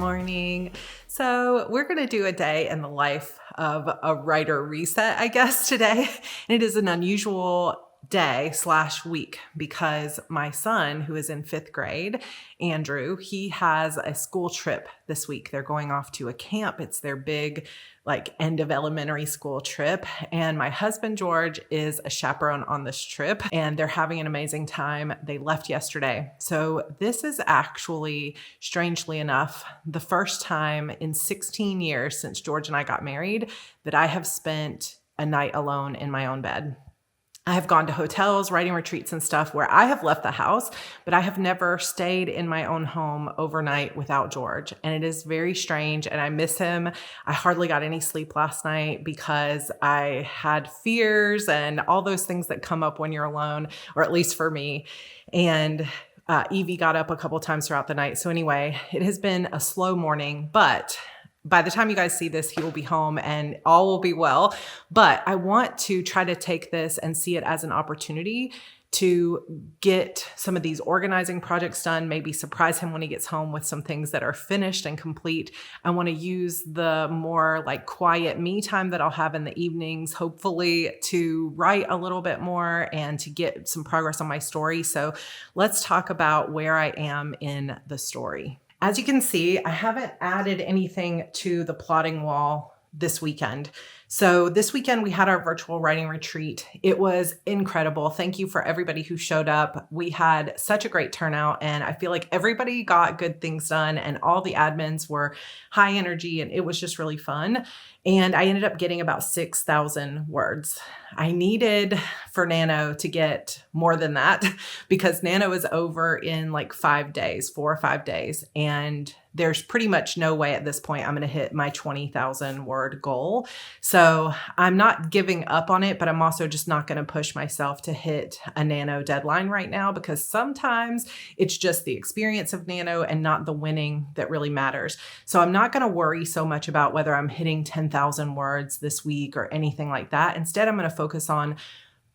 morning. So, we're going to do a day in the life of a writer reset, I guess, today. And it is an unusual day slash week because my son, who is in fifth grade, Andrew, he has a school trip this week. They're going off to a camp. It's their big, like, end of elementary school trip. And my husband, George, is a chaperone on this trip, and they're having an amazing time. They left yesterday. So this is actually, strangely enough, the first time in 16 years since George and I got married that I have spent a night alone in my own bed. I have gone to hotels, writing retreats and stuff where I have left the house, but I have never stayed in my own home overnight without George. And it is very strange and I miss him. I hardly got any sleep last night because I had fears and all those things that come up when you're alone, or at least for me. And Evie got up a couple times throughout the night. So anyway, it has been a slow morning, but by the time you guys see this, he will be home and all will be well. But I want to try to take this and see it as an opportunity to get some of these organizing projects done, maybe surprise him when he gets home with some things that are finished and complete. I want to use the more like quiet me time that I'll have in the evenings, hopefully to write a little bit more and to get some progress on my story. So let's talk about where I am in the story. As you can see, I haven't added anything to the plotting wall this weekend. So this weekend we had our virtual writing retreat. It was incredible. Thank you for everybody who showed up. We had such a great turnout and I feel like everybody got good things done and all the admins were high energy and it was just really fun. And I ended up getting about 6,000 words. I needed for Nano to get more than that because Nano is over in like 5 days, 4 or 5 days. And there's pretty much no way at this point I'm going to hit my 20,000 word goal. So I'm not giving up on it, but I'm also just not going to push myself to hit a Nano deadline right now because sometimes it's just the experience of Nano and not the winning that really matters. So I'm not going to worry so much about whether I'm hitting 10,000 words this week or anything like that. Instead, I'm going to focus on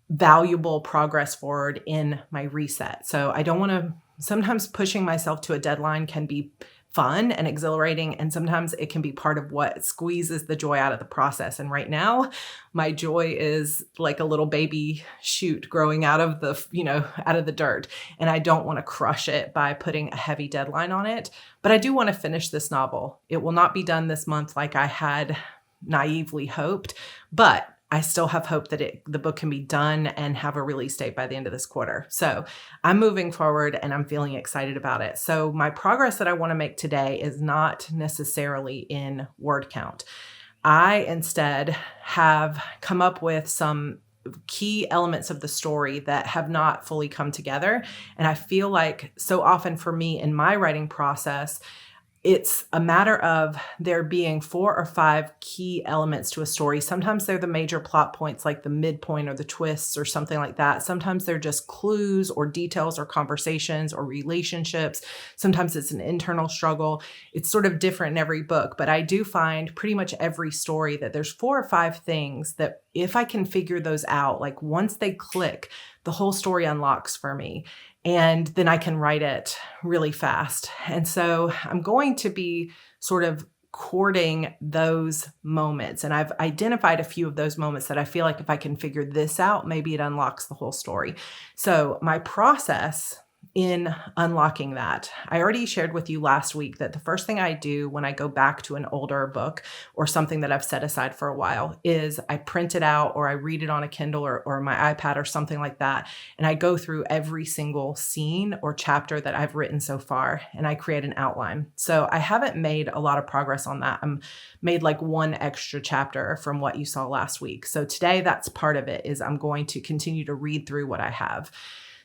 valuable progress forward in my reset. So I don't want to, sometimes pushing myself to a deadline can be fun and exhilarating. And sometimes it can be part of what squeezes the joy out of the process. And right now, my joy is like a little baby shoot growing out of the, out of the dirt. And I don't want to crush it by putting a heavy deadline on it. But I do want to finish this novel. It will not be done this month like I had naively hoped, but I still have hope that the book can be done and have a release date by the end of this quarter. So I'm moving forward and I'm feeling excited about it. So my progress that I want to make today is not necessarily in word count. I instead have come up with some key elements of the story that have not fully come together. And I feel like so often for me in my writing process, it's a matter of there being 4 or 5 key elements to a story. Sometimes they're the major plot points, like the midpoint or the twists or something like that. Sometimes they're just clues or details or conversations or relationships. Sometimes it's an internal struggle. It's sort of different in every book, but I do find pretty much every story that there's 4 or 5 things that if I can figure those out, like once they click, the whole story unlocks for me. And then I can write it really fast. And so I'm going to be sort of courting those moments. And I've identified a few of those moments that I feel like if I can figure this out, maybe it unlocks the whole story. So my process in unlocking that, I already shared with you last week that the first thing I do when I go back to an older book or something that I've set aside for a while is I print it out or I read it on a Kindle or my iPad or something like that. And I go through every single scene or chapter that I've written so far and I create an outline. So I haven't made a lot of progress on that. I'm made like 1 extra chapter from what you saw last week. So today that's part of it is I'm going to continue to read through what I have.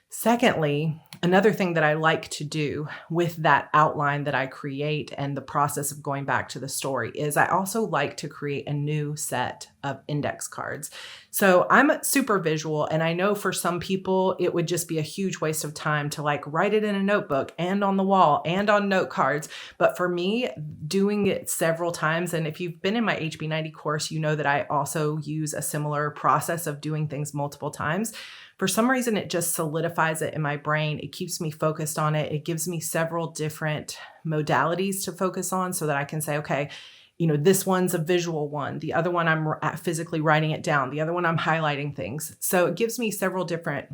Secondly, another thing that I like to do with that outline that I create and the process of going back to the story is I also like to create a new set of index cards. So I'm super visual, and I know for some people it would just be a huge waste of time to like write it in a notebook and on the wall and on note cards. But for me, doing it several times, and if you've been in my HB90 course, you know that I also use a similar process of doing things multiple times. for some reason, it just solidifies it in my brain. It keeps me focused on it. It gives me several different modalities to focus on so that I can say, okay, this one's a visual one. The other one, I'm physically writing it down. The other one, I'm highlighting things. So it gives me several different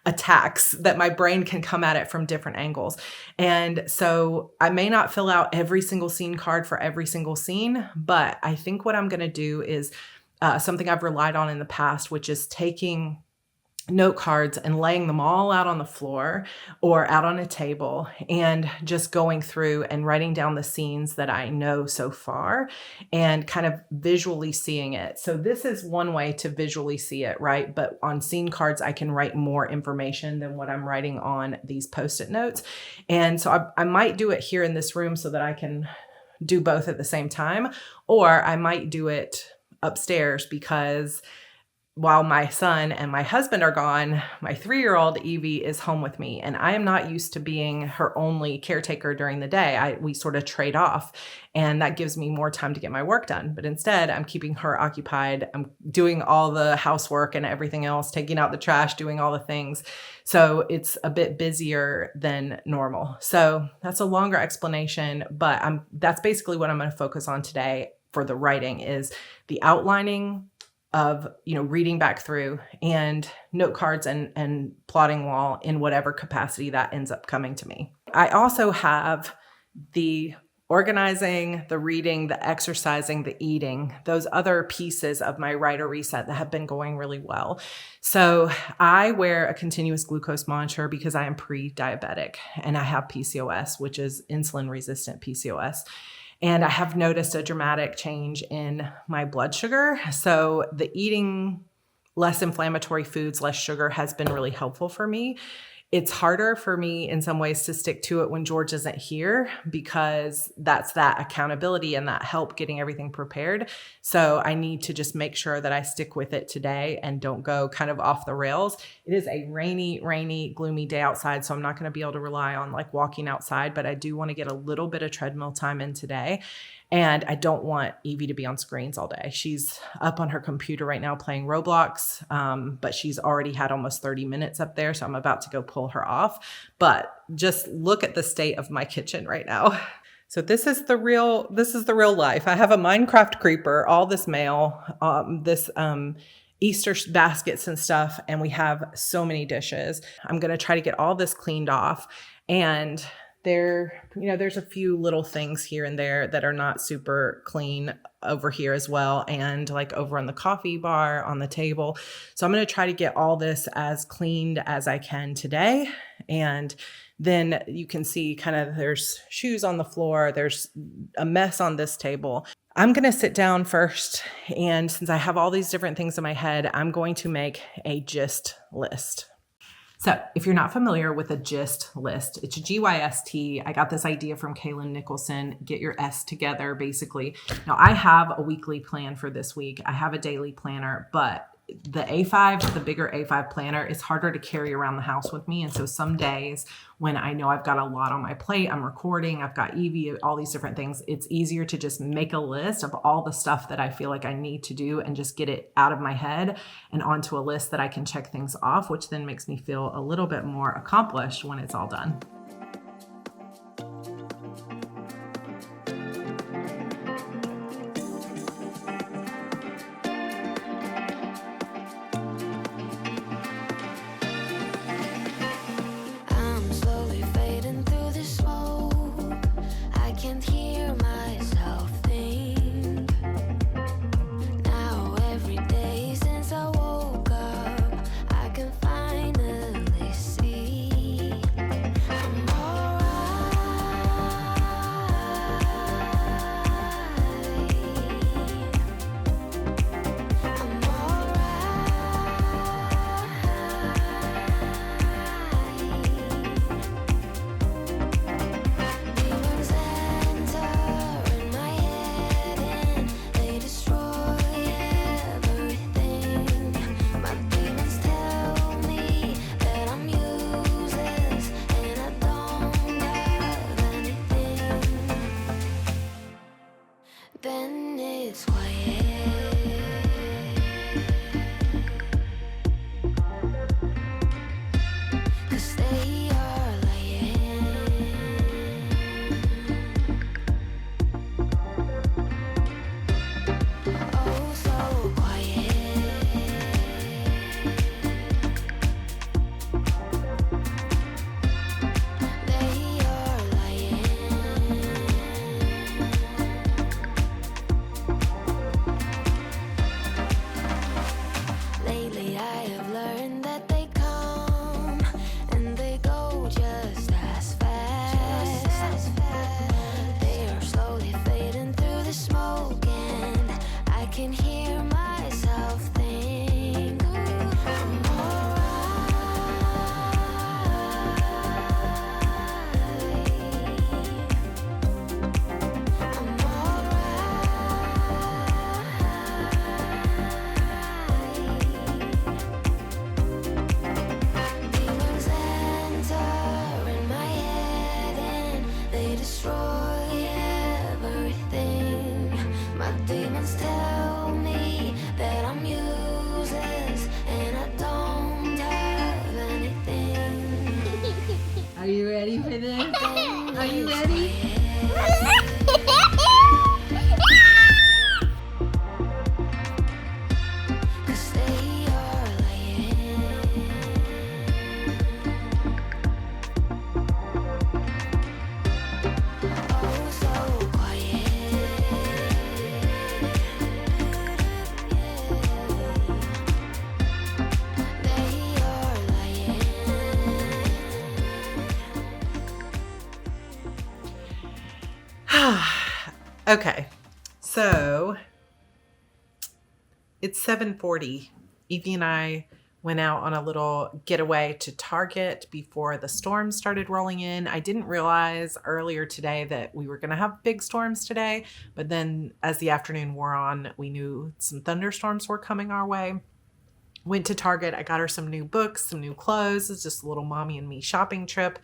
attacks that my brain can come at it from different angles. And so I may not fill out every single scene card for every single scene, but I think what I'm going to do is something I've relied on in the past, which is taking note cards and laying them all out on the floor or out on a table and just going through and writing down the scenes that I know so far and kind of visually seeing it. So this is one way to visually see it, right? But on scene cards, I can write more information than what I'm writing on these Post-it notes. And so I might do it here in this room so that I can do both at the same time, or I might do it upstairs because while my son and my husband are gone, my 3-year-old Evie is home with me, and I am not used to being her only caretaker during the day. We sort of trade off, and that gives me more time to get my work done. But instead, I'm keeping her occupied. I'm doing all the housework and everything else, taking out the trash, doing all the things. So it's a bit busier than normal. So that's a longer explanation, but that's basically what I'm going to focus on today for the writing is the outlining of, reading back through and note cards and plotting wall in whatever capacity that ends up coming to me. I also have the organizing, the reading, the exercising, the eating, those other pieces of my writer reset that have been going really well. So I wear a continuous glucose monitor because I am pre-diabetic and I have PCOS, which is insulin resistant PCOS. And I have noticed a dramatic change in my blood sugar. So the eating less inflammatory foods, less sugar has been really helpful for me. It's harder for me in some ways to stick to it when George isn't here because that's that accountability and that help getting everything prepared. So I need to just make sure that I stick with it today and don't go kind of off the rails. It is a rainy, gloomy day outside, so I'm not going to be able to rely on walking outside, but I do want to get a little bit of treadmill time in today. And I don't want Evie to be on screens all day. She's up on her computer right now playing Roblox, but she's already had almost 30 minutes up there, so I'm about to go pull her off. But just look at the state of my kitchen right now. So this is the real life. I have a Minecraft creeper, all this mail, Easter baskets and stuff, and we have so many dishes. I'm going to try to get all this cleaned off, and there's a few little things here and there that are not super clean over here as well. And over on the coffee bar on the table. So I'm going to try to get all this as cleaned as I can today. And then you can see there's shoes on the floor. There's a mess on this table. I'm going to sit down first. And since I have all these different things in my head, I'm going to make a gist list. So if you're not familiar with a gist list, it's a GYST. I got this idea from Kaylin Nicholson, get your S together, basically. Now I have a weekly plan for this week. I have a daily planner, but the A5, the bigger A5 planner, is harder to carry around the house with me. And so some days when I know I've got a lot on my plate, I'm recording, I've got Evie, all these different things, it's easier to just make a list of all the stuff that I feel like I need to do and just get it out of my head and onto a list that I can check things off, which then makes me feel a little bit more accomplished when it's all done. can hear myself think I'm Demons enter in my head and they destroy everything. My demons tell me that I'm useless and I don't have anything. Are you ready for this? Are you ready? Cause they are lying. Oh, so quiet. They are lying. Okay, so it's 7:40. Evie and I went out on a little getaway to Target before the storm started rolling in. I didn't realize earlier today that we were going to have big storms today, but then as the afternoon wore on, we knew some thunderstorms were coming our way. Went to Target. I got her some new books, some new clothes. It's just a little mommy and me shopping trip.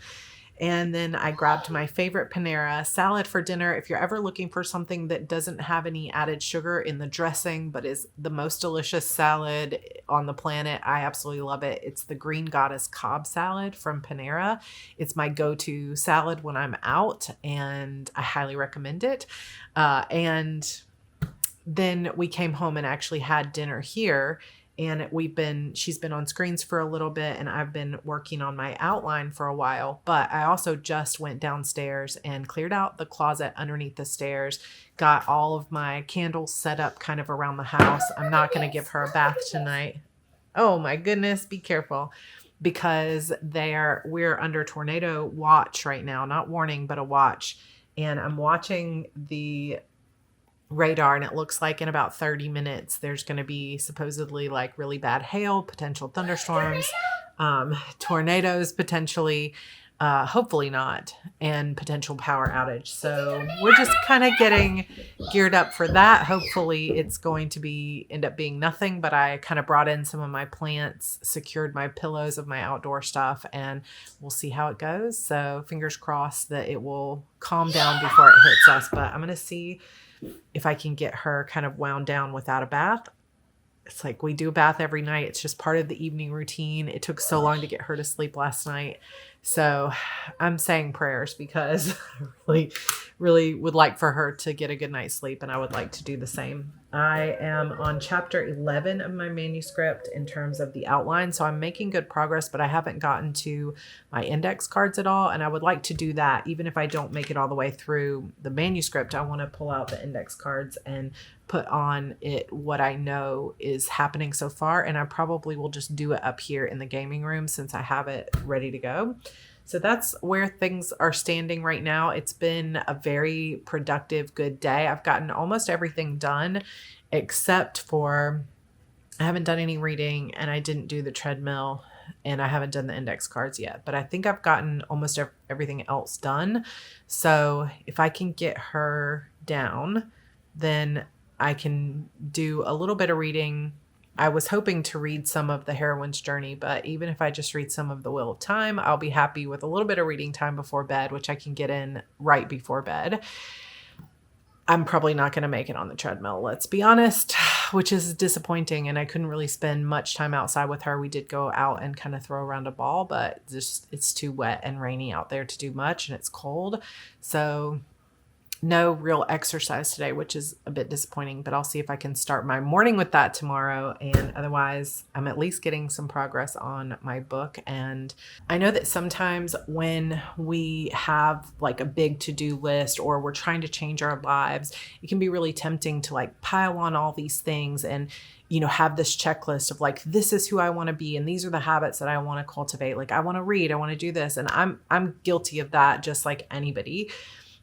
And then I grabbed my favorite Panera salad for dinner. If you're ever looking for something that doesn't have any added sugar in the dressing, but is the most delicious salad on the planet, I absolutely love it. It's the Green Goddess Cobb salad from Panera. It's my go-to salad when I'm out, and I highly recommend it. And then we came home and actually had dinner here. And she's been on screens for a little bit, and I've been working on my outline for a while, but I also just went downstairs and cleared out the closet underneath the stairs, got all of my candles set up kind of around the house. I'm not going to give her a bath tonight. Oh my goodness, be careful, because we're under tornado watch right now, not warning, but a watch. And I'm watching the radar, and it looks like in about 30 minutes there's going to be supposedly like really bad hail, potential thunderstorms, tornadoes potentially, hopefully not, and potential power outage. So we're just kind of getting geared up for that. Hopefully it's going to end up being nothing, but I kind of brought in some of my plants, secured my pillows of my outdoor stuff, and we'll see how it goes. So fingers crossed that it will calm down before it hits us, but I'm going to see if I can get her kind of wound down without a bath. It's like we do a bath every night. It's just part of the evening routine. It took so long to get her to sleep last night. So I'm saying prayers because I really would like for her to get a good night's sleep, and I would like to do the same. I am on chapter 11 of my manuscript in terms of the outline. So I'm making good progress, but I haven't gotten to my index cards at all. And I would like to do that. Even if I don't make it all the way through the manuscript, I want to pull out the index cards and put on it what I know is happening so far. And I probably will just do it up here in the gaming room since I have it ready to go. So that's where things are standing right now. It's been a very productive, good day. I've gotten almost everything done except for I haven't done any reading, and I didn't do the treadmill, and I haven't done the index cards yet. But I think I've gotten almost everything else done. So if I can get her down, then I can do a little bit of reading. I was hoping to read some of The Heroine's Journey, but even if I just read some of The Wheel of Time, I'll be happy with a little bit of reading time before bed, which I can get in right before bed. I'm probably not going to make it on the treadmill, let's be honest, which is disappointing. And I couldn't really spend much time outside with her. We did go out and kind of throw around a ball, but it's too wet and rainy out there to do much, and it's cold. So no real exercise today, which is a bit disappointing, but I'll see if I can start my morning with that tomorrow. And otherwise, I'm at least getting some progress on my book. And I know that sometimes when we have like a big to-do list or we're trying to change our lives, it can be really tempting to like pile on all these things and, you know, have this checklist of like, this is who I want to be, and these are the habits that I want to cultivate. Like, I want to read, I want to do this. And I'm guilty of that, just like anybody.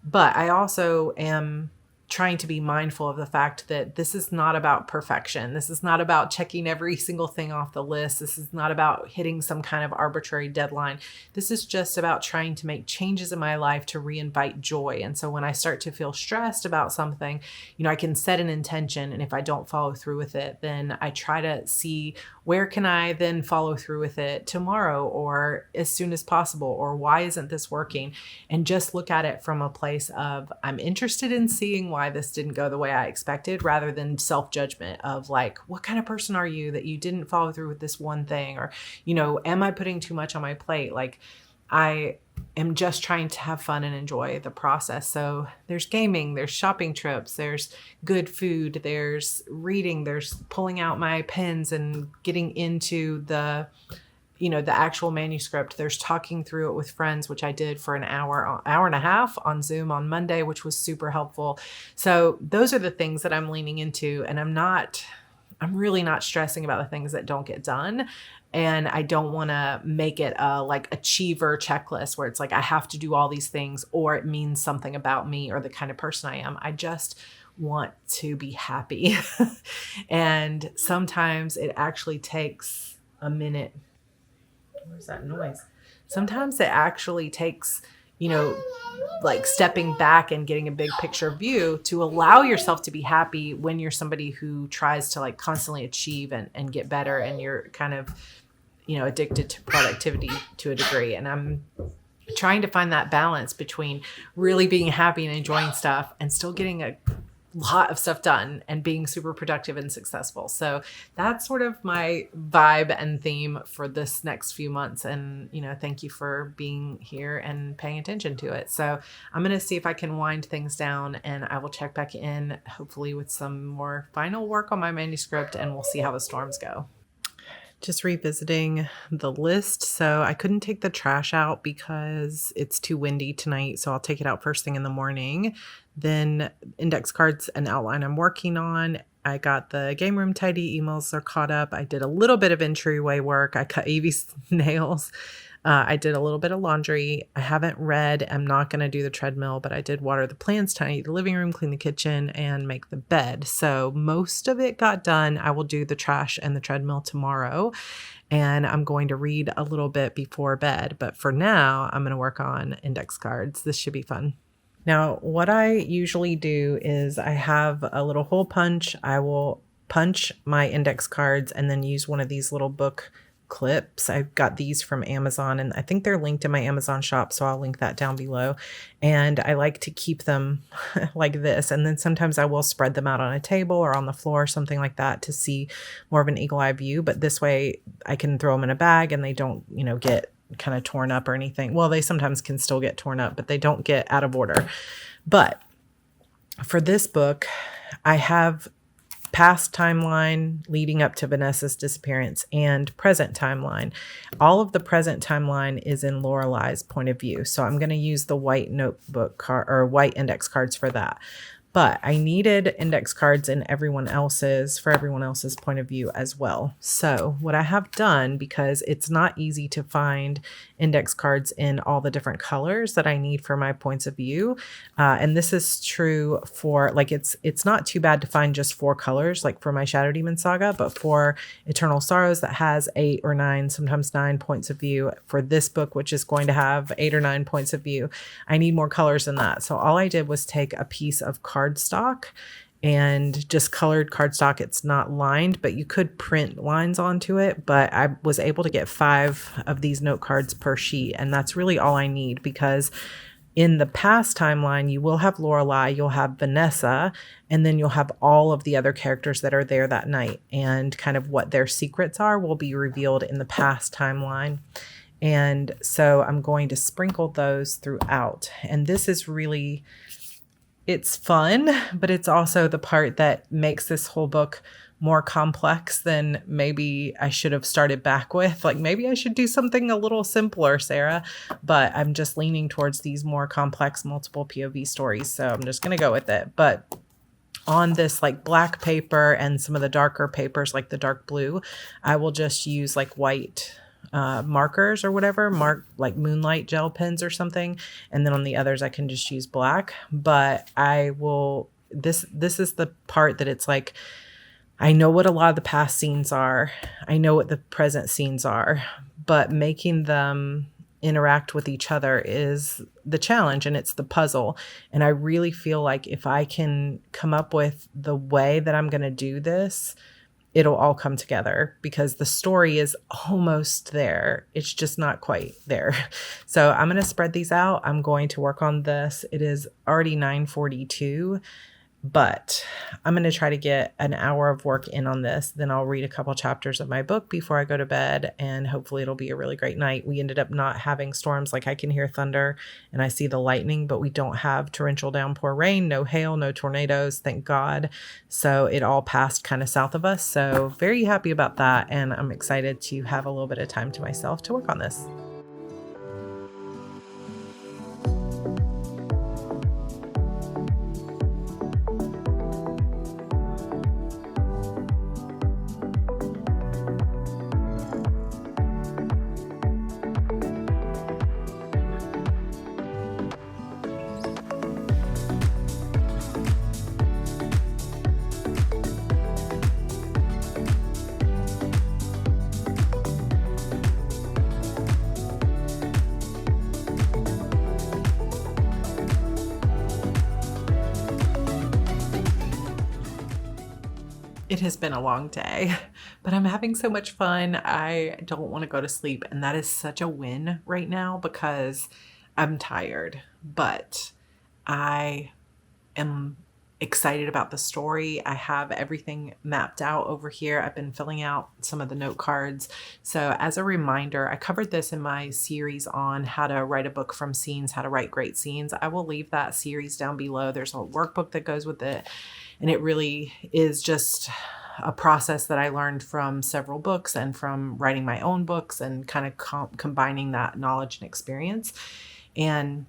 But I also am trying to be mindful of the fact that this is not about perfection. This is not about checking every single thing off the list. This is not about hitting some kind of arbitrary deadline. This is just about trying to make changes in my life to reinvite joy. And so when I start to feel stressed about something, I can set an intention. And if I don't follow through with it, then I try to see where can I then follow through with it tomorrow or as soon as possible, or why isn't this working? And just look at it from a place of I'm interested in seeing why this didn't go the way I expected, rather than self-judgment of like, what kind of person are you that you didn't follow through with this one thing? Or, am I putting too much on my plate? Like, I am just trying to have fun and enjoy the process. So there's gaming, there's shopping trips, there's good food, there's reading, there's pulling out my pens and getting into the actual manuscript. There's talking through it with friends, which I did for an hour and a half on Zoom on Monday, which was super helpful. So those are the things that I'm leaning into, and I'm really not stressing about the things that don't get done. And I don't want to make it a like achiever checklist where it's like, I have to do all these things or it means something about me or the kind of person I am. I just want to be happy. And sometimes it actually takes a minute. Where's that noise? Sometimes it actually takes, like stepping back and getting a big picture view to allow yourself to be happy when you're somebody who tries to like constantly achieve and get better, and you're kind of, addicted to productivity to a degree. And I'm trying to find that balance between really being happy and enjoying stuff and still getting a lot of stuff done and being super productive and successful. So that's sort of my vibe and theme for this next few months. And, thank you for being here and paying attention to it. So I'm going to see if I can wind things down, and I will check back in hopefully with some more final work on my manuscript, and we'll see how the storms go. Just revisiting the list. So I couldn't take the trash out because it's too windy tonight. So I'll take it out first thing in the morning. Then index cards and outline I'm working on. I got the game room tidy, emails are caught up. I did a little bit of entryway work. I cut Evie's nails. I did a little bit of laundry. I haven't read. I'm not going to do the treadmill, but I did water the plants, tidy the living room, clean the kitchen, and make the bed. So most of it got done. I will do the trash and the treadmill tomorrow, and I'm going to read a little bit before bed. But for now, I'm going to work on index cards. This should be fun. Now, what I usually do is I have a little hole punch. I will punch my index cards and then use one of these little book clips. I've got these from Amazon, and I think they're linked in my Amazon shop, so I'll link that down below. And I like to keep them like this, and then sometimes I will spread them out on a table or on the floor, something like that, to see more of an eagle eye view. But this way I can throw them in a bag and they don't, get kind of torn up or anything. Well, they sometimes can still get torn up, but they don't get out of order. But for this book, I have past timeline leading up to Vanessa's disappearance and present timeline. All of the present timeline is in Lorelei's point of view. So I'm going to use the white notebook card or white index cards for that. But I needed index cards for everyone else's point of view as well. So what I have done, because it's not easy to find index cards in all the different colors that I need for my points of view, and this is true for, like, it's not too bad to find just 4 colors, like for my Shadow Demon Saga, but for Eternal Sorrows that has 8 or 9, sometimes 9 points of view, for this book, which is going to have 8 or 9 points of view, I need more colors than that. So all I did was take a piece of cardstock and just colored cardstock. It's not lined, but you could print lines onto it. But I was able to get 5 of these note cards per sheet. And that's really all I need, because in the past timeline, you will have Lorelei, you'll have Vanessa, and then you'll have all of the other characters that are there that night. And kind of what their secrets are will be revealed in the past timeline. And so I'm going to sprinkle those throughout. And this is really, it's fun, but it's also the part that makes this whole book more complex than maybe I should have started back with. Like, maybe I should do something a little simpler, Sarah, but I'm just leaning towards these more complex multiple POV stories. So I'm just going to go with it. But on this like black paper and some of the darker papers, like the dark blue, I will just use like white markers or whatever, like Moonlight gel pens or something. And then on the others, I can just use black, but I will this is the part that it's like, I know what a lot of the past scenes are. I know what the present scenes are, but making them interact with each other is the challenge, and it's the puzzle. And I really feel like if I can come up with the way that I'm going to do this, it'll all come together, because the story is almost there. It's just not quite there. So I'm going to spread these out. I'm going to work on this. It is already 9:42. But I'm going to try to get an hour of work in on this. Then I'll read a couple chapters of my book before I go to bed, and hopefully it'll be a really great night. We ended up not having storms. Like, I can hear thunder and I see the lightning, but we don't have torrential downpour rain, no hail, no tornadoes, thank God. So it all passed kind of south of us. So very happy about that. And I'm excited to have a little bit of time to myself to work on this. It has been a long day, but I'm having so much fun. I don't want to go to sleep, and that is such a win right now because I'm tired, but I am excited about the story. I have everything mapped out over here. I've been filling out some of the note cards. So as a reminder, I covered this in my series on how to write a book from scenes, how to write great scenes. I will leave that series down below. There's a workbook that goes with it. And it really is just a process that I learned from several books and from writing my own books and kind of combining that knowledge and experience. And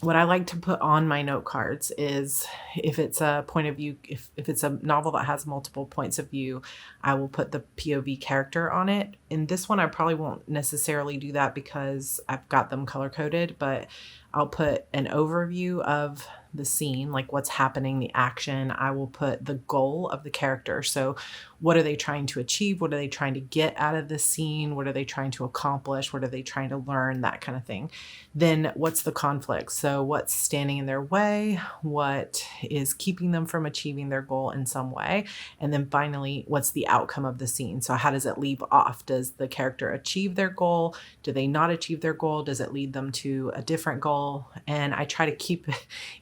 what I like to put on my note cards is, if it's a point of view, if it's a novel that has multiple points of view, I will put the POV character on it. In this one, I probably won't necessarily do that because I've got them color coded, but I'll put an overview of the scene, like what's happening, the action. I will put the goal of the character. So what are they trying to achieve? What are they trying to get out of the scene? What are they trying to accomplish? What are they trying to learn? That kind of thing. Then what's the conflict? So what's standing in their way? What is keeping them from achieving their goal in some way? And then finally, what's the outcome of the scene? So how does it leave off? Does the character achieve their goal? Do they not achieve their goal? Does it lead them to a different goal? And I try to keep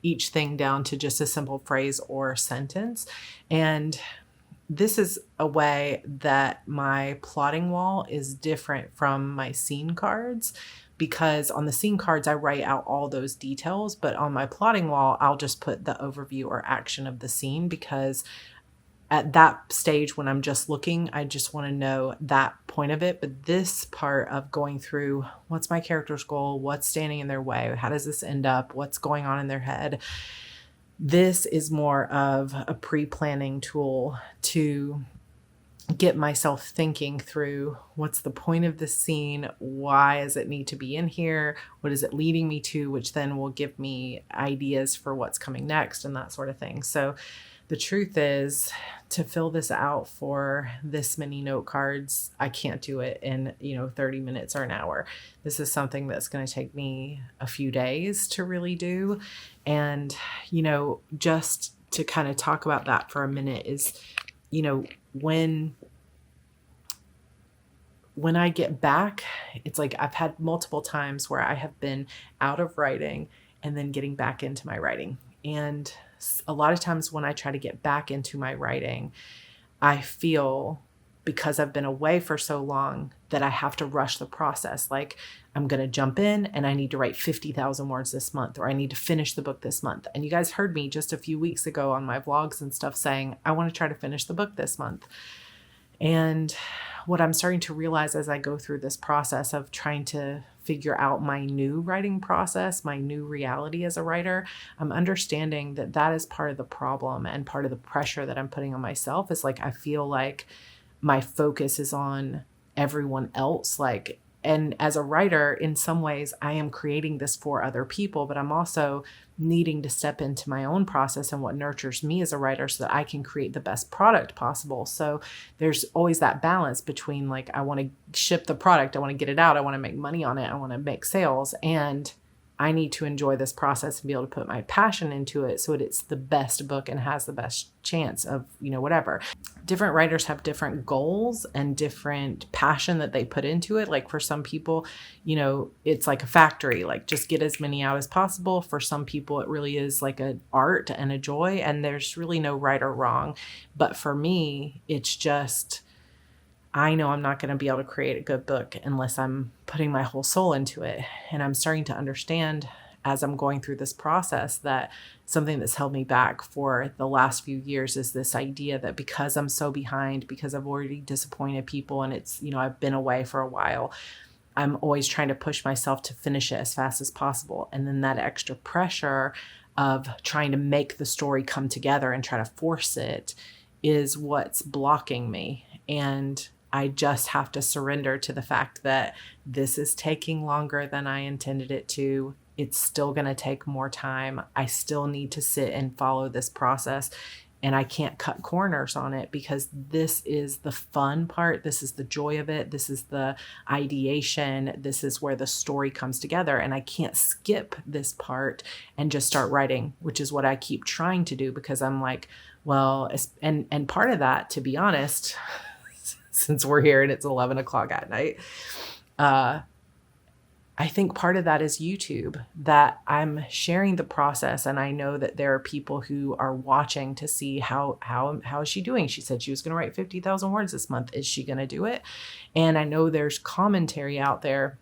each thing down to just a simple phrase or sentence. And this is a way that my plotting wall is different from my scene cards, because on the scene cards, I write out all those details, but on my plotting wall, I'll just put the overview or action of the scene, because at that stage when I'm just looking, I just want to know that point of it. But this part of going through, what's my character's goal? What's standing in their way? How does this end up? What's going on in their head? This is more of a pre-planning tool to get myself thinking through, what's the point of this scene? Why does it need to be in here? What is it leading me to? Which then will give me ideas for what's coming next and that sort of thing. So the truth is, to fill this out for this many note cards, I can't do it in, 30 minutes or an hour. This is something that's going to take me a few days to really do. And, just to kind of talk about that for a minute is, when I get back, it's like I've had multiple times where I have been out of writing and then getting back into my writing. And a lot of times when I try to get back into my writing, I feel, because I've been away for so long, that I have to rush the process. Like, I'm going to jump in and I need to write 50,000 words this month, or I need to finish the book this month. And you guys heard me just a few weeks ago on my vlogs and stuff saying, I want to try to finish the book this month. And what I'm starting to realize as I go through this process of trying to figure out my new writing process, my new reality as a writer, I'm understanding that that is part of the problem and part of the pressure that I'm putting on myself. Is like, I feel like my focus is on everyone else. Like, And as a writer, in some ways, I am creating this for other people, but I'm also needing to step into my own process and what nurtures me as a writer so that I can create the best product possible. So there's always that balance between like, I want to ship the product, I want to get it out, I want to make money on it, I want to make sales, and I need to enjoy this process and be able to put my passion into it so that it's the best book and has the best chance of, whatever. Different writers have different goals and different passion that they put into it. Like for some people, it's like a factory, like just get as many out as possible. For some people, it really is like an art and a joy, and there's really no right or wrong. But for me, it's just, I know I'm not going to be able to create a good book unless I'm putting my whole soul into it. And I'm starting to understand as I'm going through this process that something that's held me back for the last few years is this idea that because I'm so behind, because I've already disappointed people and it's, I've been away for a while, I'm always trying to push myself to finish it as fast as possible. And then that extra pressure of trying to make the story come together and try to force it is what's blocking me. And I just have to surrender to the fact that this is taking longer than I intended it to. It's still going to take more time. I still need to sit and follow this process, and I can't cut corners on it because this is the fun part. This is the joy of it. This is the ideation. This is where the story comes together, and I can't skip this part and just start writing, which is what I keep trying to do because I'm like, well, and part of that, to be honest, since we're here and it's 11 o'clock at night, I think part of that is YouTube, that I'm sharing the process. And I know that there are people who are watching to see how is she doing? She said she was going to write 50,000 words this month. Is she going to do it? And I know there's commentary out there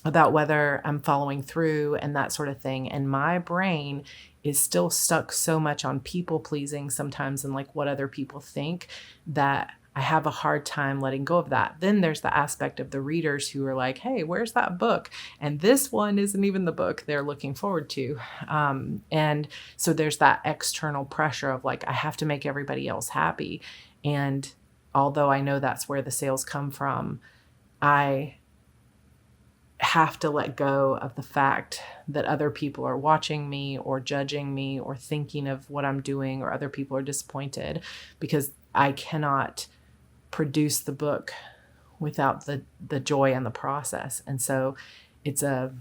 about whether I'm following through and that sort of thing. And my brain is still stuck so much on people pleasing sometimes and like what other people think that I have a hard time letting go of that. Then there's the aspect of the readers who are like, hey, where's that book? And this one isn't even the book they're looking forward to. And so there's that external pressure of like, I have to make everybody else happy. And although I know that's where the sales come from, I have to let go of the fact that other people are watching me or judging me or thinking of what I'm doing, or other people are disappointed, because I cannot produce the book without the joy and the process. And so it's a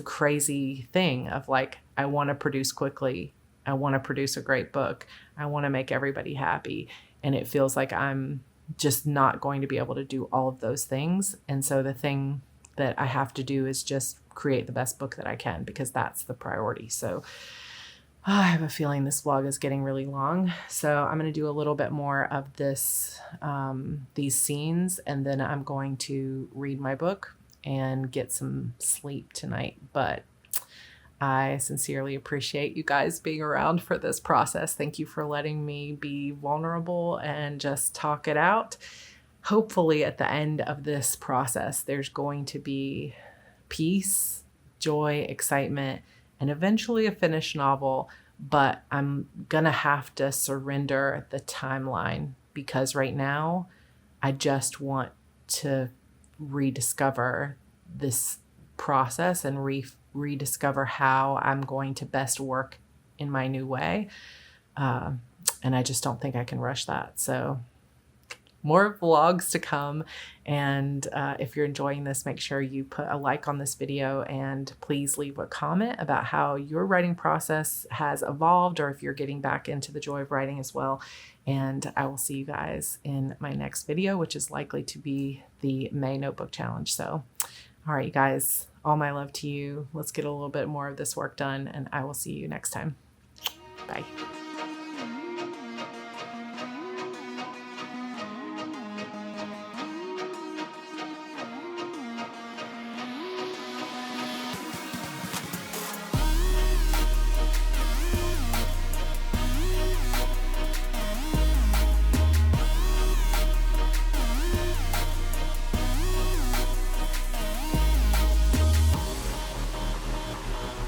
crazy thing of like, I want to produce quickly. I want to produce a great book. I want to make everybody happy. And it feels like I'm just not going to be able to do all of those things. And so the thing that I have to do is just create the best book that I can, because that's the priority. So I have a feeling this vlog is getting really long. So I'm going to do a little bit more of this, these scenes, and then I'm going to read my book and get some sleep tonight. But I sincerely appreciate you guys being around for this process. Thank you for letting me be vulnerable and just talk it out. Hopefully at the end of this process, there's going to be peace, joy, excitement, and eventually a finished novel. But I'm gonna have to surrender the timeline, because right now I just want to rediscover this process and rediscover how I'm going to best work in my new way. And I just don't think I can rush that. So more vlogs to come. And if you're enjoying this, make sure you put a like on this video, and please leave a comment about how your writing process has evolved, or if you're getting back into the joy of writing as well. And I will see you guys in my next video, which is likely to be the May Notebook Challenge. So, all right, you guys, all my love to you. Let's get a little bit more of this work done, and I will see you next time. Bye.